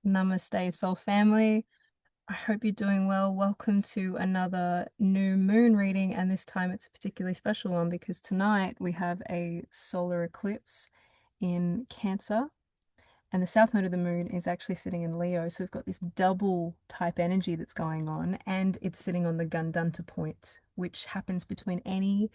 Namaste, Soul Family. I hope you're doing well. Welcome to another new moon reading, and this time it's a particularly special one because tonight we have a solar eclipse in Cancer, and the south node of the moon is actually sitting in Leo. So we've got this double type energy that's going on, and it's sitting on the Gandanta point, which happens between any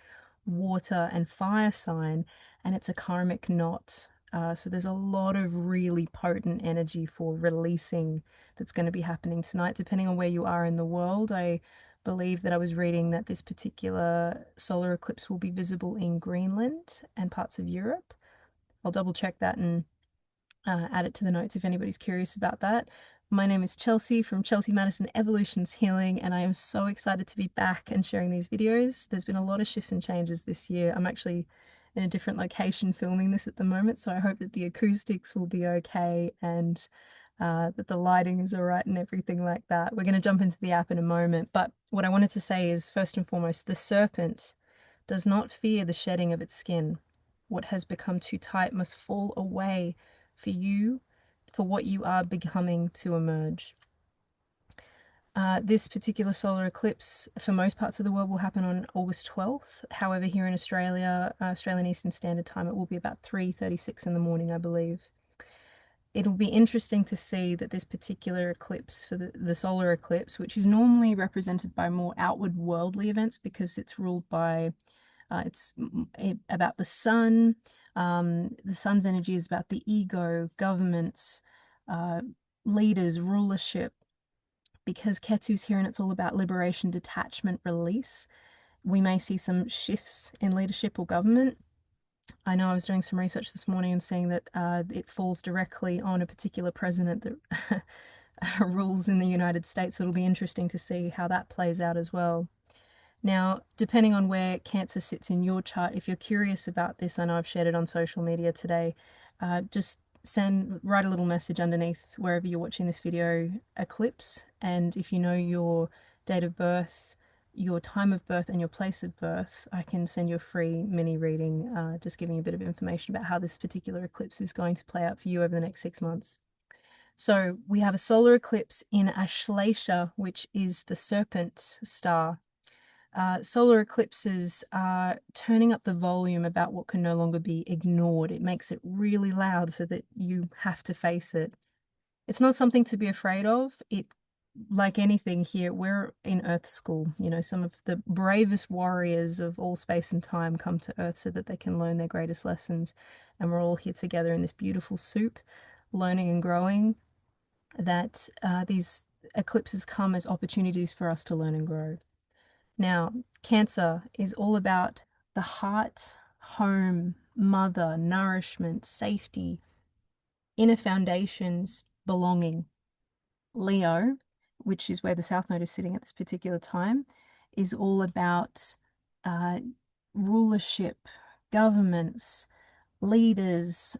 water and fire sign, and it's a karmic knot. So there's a lot of really potent energy for releasing that's going to be happening tonight, depending on where you are in the world. I believe that I was reading that this particular solar eclipse will be visible in Greenland and parts of Europe. I'll double check that and add it to the notes if anybody's curious about that. My name is Chelsea from Chelsea Madison Evolutions Healing, and I am so excited to be back and sharing these videos. There's been a lot of shifts and changes this year. I'm actually in a different location filming this at the moment, so I hope that the acoustics will be okay and that the lighting is all right and everything like that. We're going to jump into the app in a moment, but what I wanted to say is, first and foremost, the serpent does not fear the shedding of its skin. What has become too tight must fall away for you, for what you are becoming to emerge. This particular solar eclipse for most parts of the world will happen on August 12th. However, here in Australia, Australian Eastern Standard Time, it will be about 3:36 in the morning, I believe. It'll be interesting to see that this particular eclipse, for the solar eclipse, which is normally represented by more outward worldly events because it's ruled by, it's about the sun. The sun's energy is about the ego, governments, leaders, rulership. Because Ketu's here and it's all about liberation, detachment, release, we may see some shifts in leadership or government. I know I was doing some research this morning and seeing that it falls directly on a particular president that rules in the United States. So it'll be interesting to see how that plays out as well. Now, depending on where Cancer sits in your chart, if you're curious about this, I know I've shared it on social media today, just write a little message underneath wherever you're watching this video, eclipse, and if you know your date of birth, your time of birth, and your place of birth, I can send you a free mini reading, just giving you a bit of information about how this particular eclipse is going to play out for you over the next 6 months. So we have a solar eclipse in Ashlesha, which is the serpent star. Solar eclipses are turning up the volume about what can no longer be ignored. It makes it really loud so that you have to face it. It's not something to be afraid of. Like anything here, we're in Earth School. You know, some of the bravest warriors of all space and time come to Earth so that they can learn their greatest lessons. And we're all here together in this beautiful soup, learning and growing. That these eclipses come as opportunities for us to learn and grow. Now, Cancer is all about the heart, home, mother, nourishment, safety, inner foundations, belonging. Leo, which is where the South Node is sitting at this particular time, is all about rulership, governments, leaders,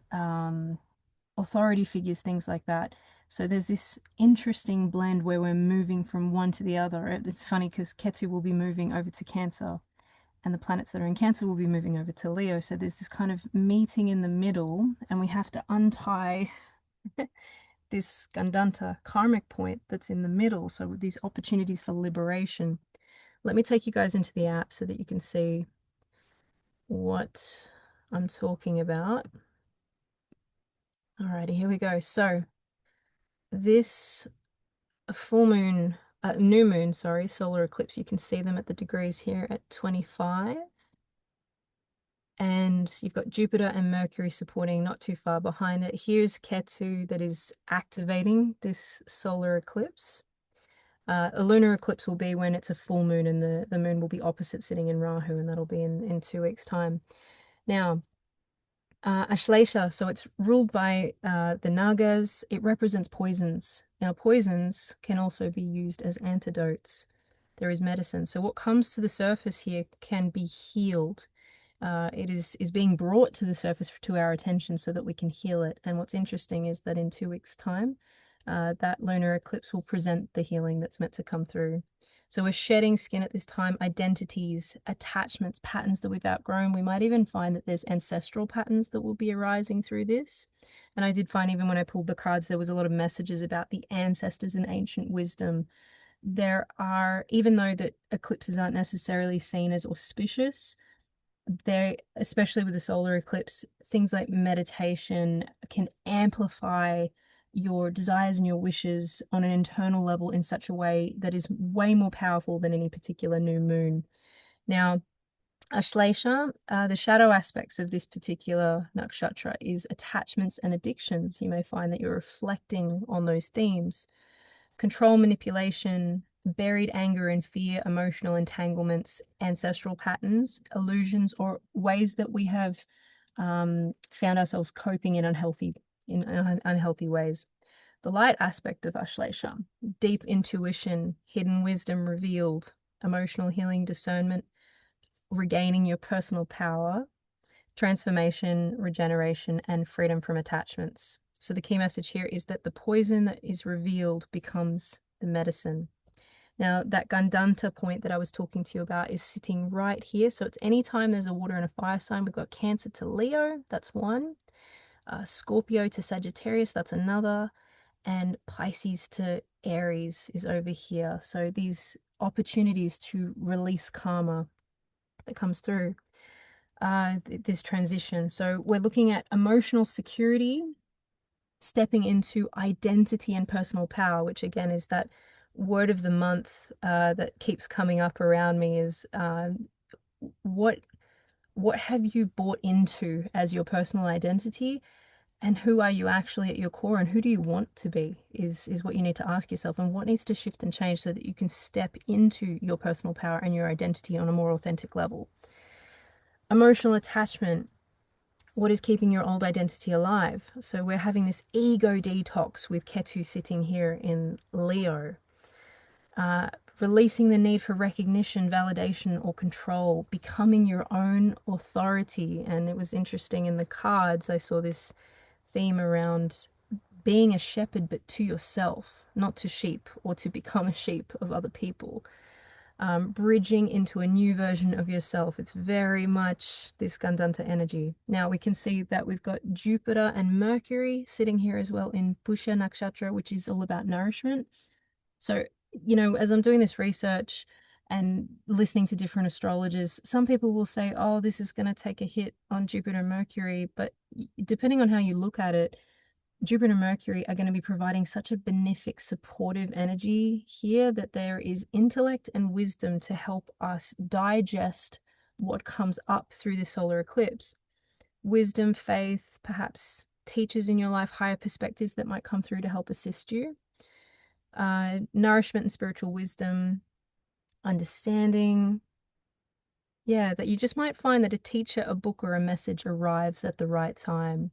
authority figures, things like that. So there's this interesting blend where we're moving from one to the other. It's funny because Ketu will be moving over to Cancer and the planets that are in Cancer will be moving over to Leo. So there's this kind of meeting in the middle, and we have to untie this Gandanta karmic point that's in the middle. So with these opportunities for liberation. Let me take you guys into the app so that you can see what I'm talking about. Alrighty, here we go. So this full moon, new moon, sorry, solar eclipse, you can see them at the degrees here at 25. And you've got Jupiter and Mercury supporting not too far behind it. Here's Ketu that is activating this solar eclipse. A lunar eclipse will be when it's a full moon and the moon will be opposite sitting in Rahu, and that'll be in 2 weeks' time. Now, Ashlesha, so it's ruled by the Nagas. It represents poisons. Now, poisons can also be used as antidotes. There is medicine. So what comes to the surface here can be healed. It is being brought to the surface to our attention so that we can heal it. And what's interesting is that in 2 weeks' time, that lunar eclipse will present the healing that's meant to come through. So we're shedding skin at this time, identities, attachments, patterns that we've outgrown. We might even find that there's ancestral patterns that will be arising through this. And I did find, even when I pulled the cards, there was a lot of messages about the ancestors and ancient wisdom. There are, even though that eclipses aren't necessarily seen as auspicious, they, especially with the solar eclipse, things like meditation can amplify your desires and your wishes on an internal level in such a way that is way more powerful than any particular new moon. Now, Ashlesha, the shadow aspects of this particular nakshatra is attachments and addictions. You may find that you're reflecting on those themes. Control, manipulation, buried anger and fear, emotional entanglements, ancestral patterns, illusions, or ways that we have found ourselves coping in unhealthy ways. The light aspect of Ashlesha, deep intuition, hidden wisdom revealed, emotional healing, discernment, regaining your personal power, transformation, regeneration, and freedom from attachments. So the key message here is that the poison that is revealed becomes the medicine. Now, that Gandanta point that I was talking to you about is sitting right here. So it's anytime there's a water and a fire sign. We've got Cancer to Leo, that's one. Scorpio to Sagittarius, that's another. And Pisces to Aries is over here. So these opportunities to release karma that comes through this transition. So we're looking at emotional security, stepping into identity and personal power, which again is that word of the month that keeps coming up around me is what have you bought into as your personal identity, and who are you actually at your core, and who do you want to be is what you need to ask yourself, and what needs to shift and change so that you can step into your personal power and your identity on a more authentic level. Emotional attachment. What is keeping your old identity alive? So we're having this ego detox with Ketu sitting here in Leo. Releasing the need for recognition, validation, or control, becoming your own authority. And it was interesting in the cards, I saw this theme around being a shepherd, but to yourself, not to sheep or to become a sheep of other people. Bridging into a new version of yourself. It's very much this Gandanta energy. Now we can see that we've got Jupiter and Mercury sitting here as well in Pusha Nakshatra, which is all about nourishment. So, you know, as I'm doing this research and listening to different astrologers, some people will say, oh, this is going to take a hit on Jupiter and Mercury. But depending on how you look at it, Jupiter and Mercury are going to be providing such a benefic, supportive energy here that there is intellect and wisdom to help us digest what comes up through the solar eclipse. Wisdom, faith, perhaps teachers in your life, higher perspectives that might come through to help assist you. Nourishment and spiritual wisdom, understanding. Yeah, that you just might find that a teacher, a book, or a message arrives at the right time.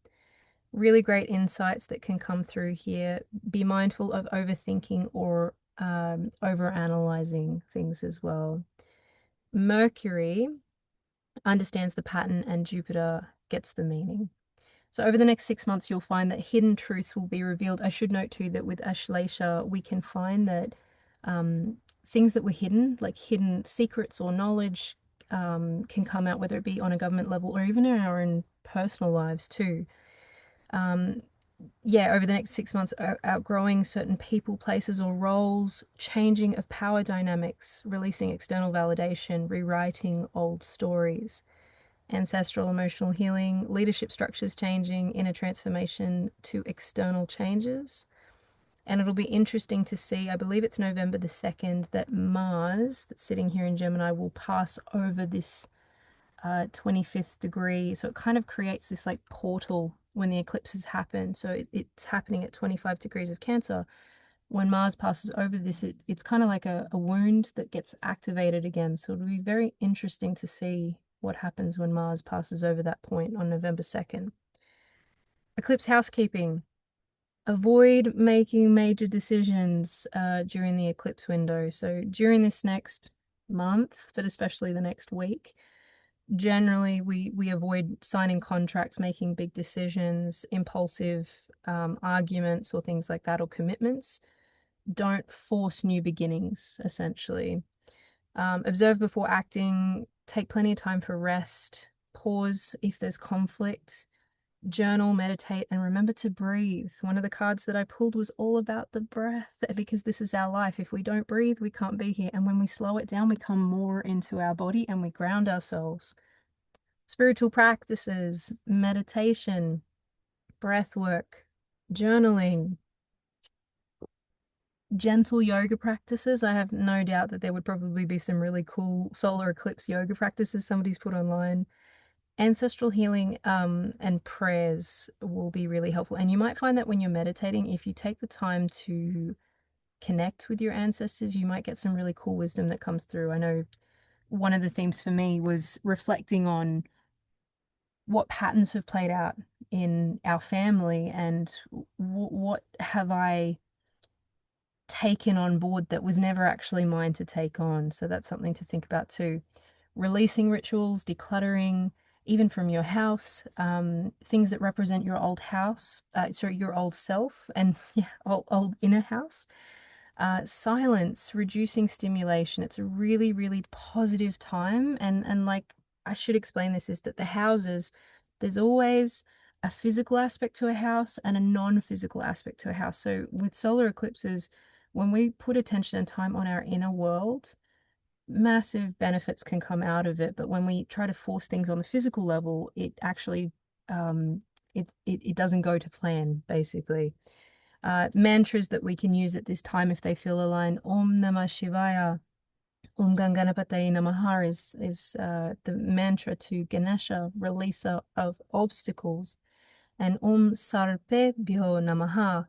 Really great insights that can come through here. Be mindful of overthinking or overanalyzing things as well. Mercury understands the pattern and Jupiter gets the meaning. So over the next 6 months, you'll find that hidden truths will be revealed. I should note too that with Ashlesha, we can find that things that were hidden, like hidden secrets or knowledge, can come out, whether it be on a government level or even in our own personal lives too. Yeah, over the next 6 months, outgrowing certain people, places, or roles, changing of power dynamics, releasing external validation, rewriting old stories, ancestral emotional healing, leadership structures changing, inner transformation to external changes. And it'll be interesting to see, I believe it's November the 2nd, that Mars, that's sitting here in Gemini, will pass over this 25th degree. So it kind of creates this like portal when the eclipses happen. So it's happening at 25 degrees of Cancer. When Mars passes over this, it's kind of like a wound that gets activated again. So it'll be very interesting to see what happens when Mars passes over that point on November 2nd. Eclipse housekeeping. Avoid making major decisions during the eclipse window. So during this next month, but especially the next week, generally we avoid signing contracts, making big decisions, impulsive arguments or things like that, or commitments. Don't force new beginnings, essentially. Observe before acting, take plenty of time for rest, pause if there's conflict, journal, meditate, and remember to breathe. One of the cards that I pulled was all about the breath because this is our life. If we don't breathe, we can't be here. And when we slow it down, we come more into our body and we ground ourselves. Spiritual practices, meditation, breath work, journaling, gentle yoga practices. I have no doubt that there would probably be some really cool solar eclipse yoga practices somebody's put online. Ancestral healing and prayers will be really helpful. And you might find that when you're meditating, if you take the time to connect with your ancestors, you might get some really cool wisdom that comes through. I know one of the themes for me was reflecting on what patterns have played out in our family and what have I taken on board that was never actually mine to take on. So that's something to think about too. Releasing rituals, decluttering, even from your house, things that represent your old house, sorry, your old self, and yeah, old inner house. Silence, reducing stimulation. It's a really, really positive time. And like I should explain this is that the houses, there's always a physical aspect to a house and a non-physical aspect to a house. So with solar eclipses, when we put attention and time on our inner world, massive benefits can come out of it. But when we try to force things on the physical level, it actually it doesn't go to plan, basically. Mantras that we can use at this time if they feel aligned. Om Namah Shivaya, Om Ganganapataye Namaha is the mantra to Ganesha, releaser of obstacles. And Om Sarpebhyo Namaha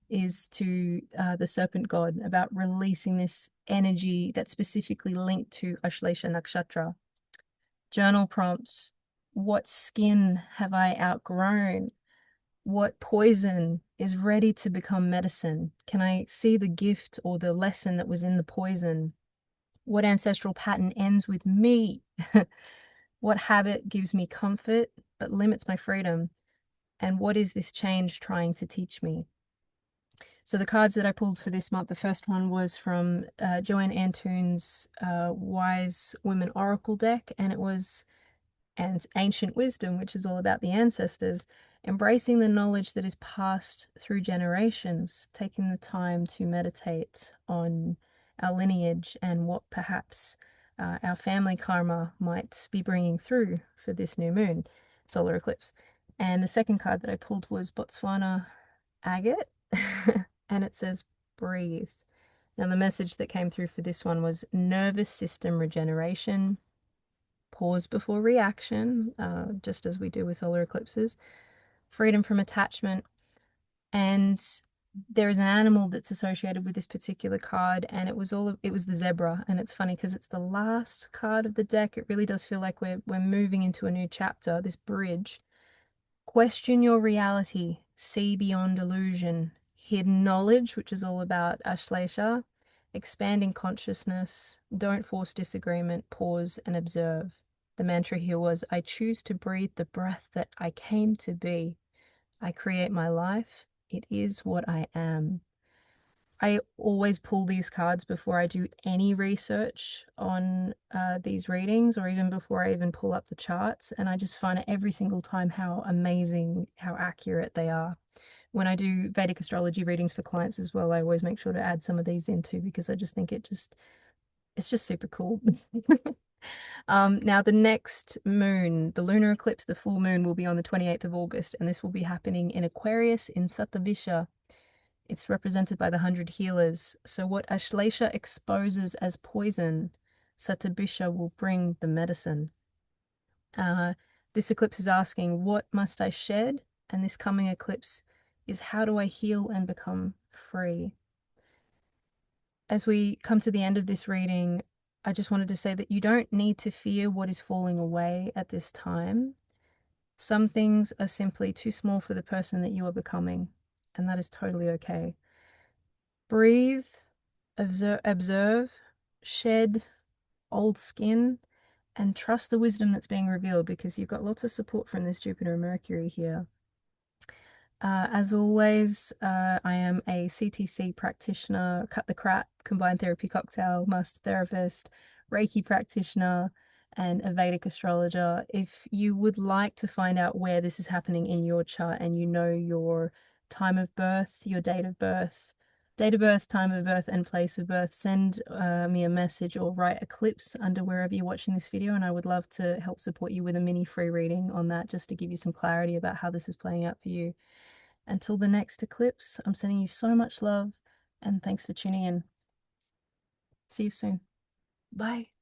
is to the serpent god, about releasing this energy that's specifically linked to Ashlesha Nakshatra. Journal prompts. What skin have I outgrown? What poison is ready to become medicine? Can I see the gift or the lesson that was in the poison? What ancestral pattern ends with me? What habit gives me comfort but limits my freedom? And what is this change trying to teach me? So the cards that I pulled for this month, the first one was from Joanne Antoon's Wise Women Oracle deck, and it was ancient wisdom, which is all about the ancestors, embracing the knowledge that is passed through generations, taking the time to meditate on our lineage and what perhaps our family karma might be bringing through for this new moon, solar eclipse. And the second card that I pulled was Botswana Agate, and it says breathe. Now, the message that came through for this one was nervous system regeneration, pause before reaction, just as we do with solar eclipses, freedom from attachment, and there is an animal that's associated with this particular card, and it was the zebra. And it's funny because it's the last card of the deck. It really does feel like we're moving into a new chapter, this bridge. Question your reality, see beyond illusion, hidden knowledge, which is all about Ashlesha, expanding consciousness, don't force disagreement, pause and observe. The mantra here was, I choose to breathe the breath that I came to be. I create my life. It is what I am. I always pull these cards before I do any research on these readings, or even before I even pull up the charts. And I just find it every single time how amazing, how accurate they are. When I do Vedic astrology readings for clients as well, I always make sure to add some of these in too, because I just think it's just super cool. Now the next moon, the lunar eclipse, the full moon, will be on the 28th of August, and this will be happening in Aquarius in Sattvavisha. It's represented by the 100 healers. So what Ashlesha exposes as poison, Sattvavisha will bring the medicine. This eclipse is asking, what must I shed? And this coming eclipse is, how do I heal and become free? As we come to the end of this reading, I just wanted to say that you don't need to fear what is falling away at this time. Some things are simply too small for the person that you are becoming, and that is totally okay. Breathe, observe, shed old skin, and trust the wisdom that's being revealed, because you've got lots of support from this Jupiter and Mercury here. As always, I am a CTC practitioner, cut the crap, combined therapy cocktail, master therapist, Reiki practitioner and a Vedic astrologer. If you would like to find out where this is happening in your chart and you know your time of birth, your date of birth, time of birth, and place of birth, send me a message or write Eclipse under wherever you're watching this video, and I would love to help support you with a mini free reading on that, just to give you some clarity about how this is playing out for you. Until the next eclipse, I'm sending you so much love, and thanks for tuning in. See you soon. Bye.